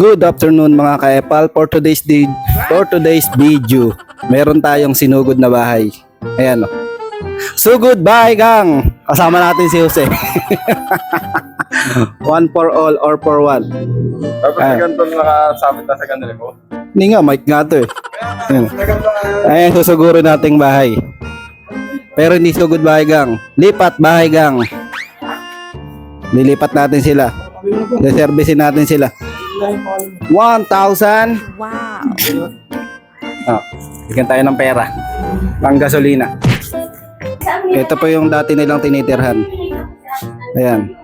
Good afternoon mga ka-Epal. For today's video, meron tayong sinugod na bahay. Ayan o. Sugod bahay gang! Kasama natin si Jose. One for all or for one. Tapos sa ganito nakasabit na sa kanila ko. Hindi nga, mic nga to eh. Ayan. Ayan, susugurin nating bahay. Pero hindi sugod bahay gang. Lipat bahay gang. Lilipat natin sila. Deservisin natin sila. 1,000. Wow. Bigyan tayo ng pera. Pang gasolina. Ito po yung dati nilang tinitirhan. Ayan.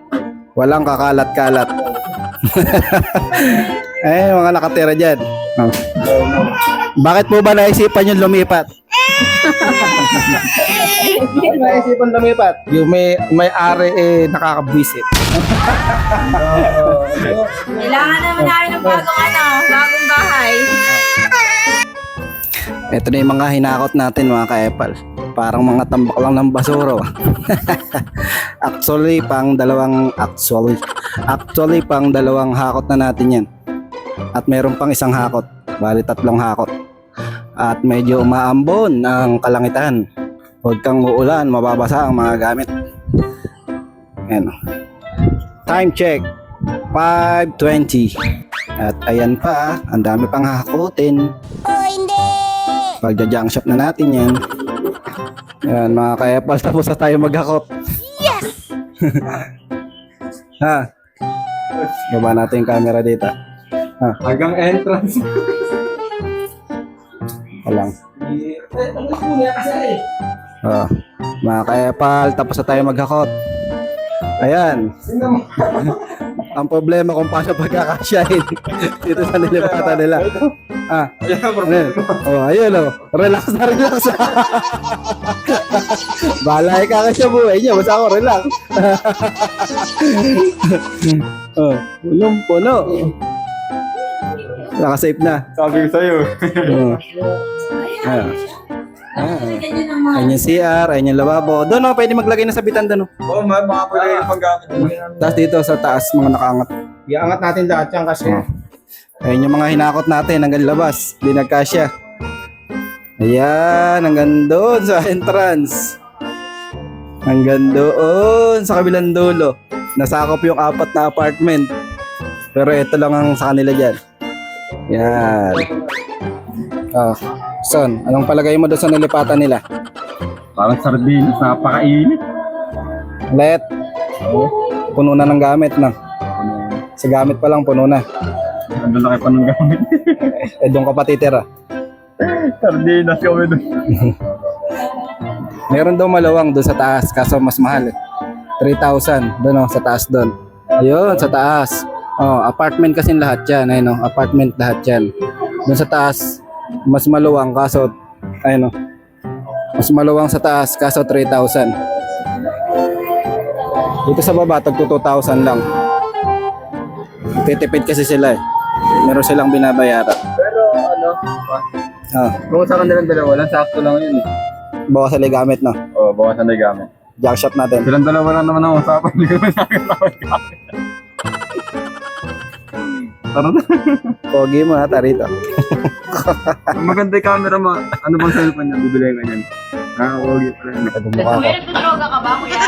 Walang kakalat-kalat. Eh, mga nakatira dyan. Oh. Bakit po ba naisipan yung lumipat? Bakit naisipan lumipat? Yung may-ari nakakabwisit. Kailangan naman namin ng bagong bahay. Ito na yung mga hinakot natin mga ka-Epal. Parang mga tambak lang ng basuro. Actually, pang dalawang hakot na natin yan. At meron pang isang hakot. Bali 3 hakot. At medyo umaambon ang kalangitan. Huwag kang uulan, mababasa ang mga gamit. Ayan. Time check. 5:20. At ayan pa, ang dami pang hakutin. Oh, hindi! Pagja-junk shop na natin yan. Ayan mga ka-Epal, tapos na tayo maghakot. Yes! Ha? Baba natin yung camera dito. Ha? Hanggang entrance. Walang. Mga ka-Epal, tapos na tayo maghakot. Ayan. Ang problema kung paano pagkakasyahin dito sa nilipatan nila. Ah, ayun. Oh, ayun oh. Relax na relax. Balay ka kasi buhay niya, basta ako relax. Oh, punong puno. Naka-safe na. Sabi ko sa'yo. Ayan yung CR, ayan yung lababo. Doon oh, pwede maglagay ng sabitan doon oh. Oo, mga pwede yung paggamit. Tapos dito sa taas, mga nakaangat. Iangat natin lahat yan kasi. Ayun yung mga hinakot natin hanggang labas. Di nagkasya. Ayan, hanggang doon sa entrance. Hanggang doon sa kabilang dulo. Nasakop yung 4 na apartment. Pero ito lang ang sa kanila dyan. Yan. Son, anong palagay mo doon sa nilipatan nila? Parang sardinas, napakainit. Let. Puno na ng gamit na. Sa gamit pa lang puno na. Ang laki pa ng gamit. Doon ka pa titira. Sardinas kami doon. Meron daw malawang doon sa taas, kaso mas mahal eh. 3,000 doon oh, sa taas doon. Ayun, sa taas. Oh, apartment kasi lahat yan. Ayun oh, apartment lahat yan. Doon sa taas, mas maluwang kaso, ayun oh. Mas maluwang sa taas kaso 3,000. Dito sa baba, tag 2,000 lang. Titipid kasi sila eh. Meron silang binabayaran. Pero ano, kung sa kanilang dalawa lang, sakto lang yun eh. Bawa sa ligamit no. Oo, bawasan na yung gamit. Junk shop natin. Silang dalawa lang naman ang usapan. Hindi ko naman nakakatawa yung gamit. Tara na. Pogi mo ha, tarito. Ang maganda yung camera mo. Ano bang cellphone niya? Bibili ka niyan. Nakakawagi pala yun. Ito mukha ko. May droga ka ba, kuya?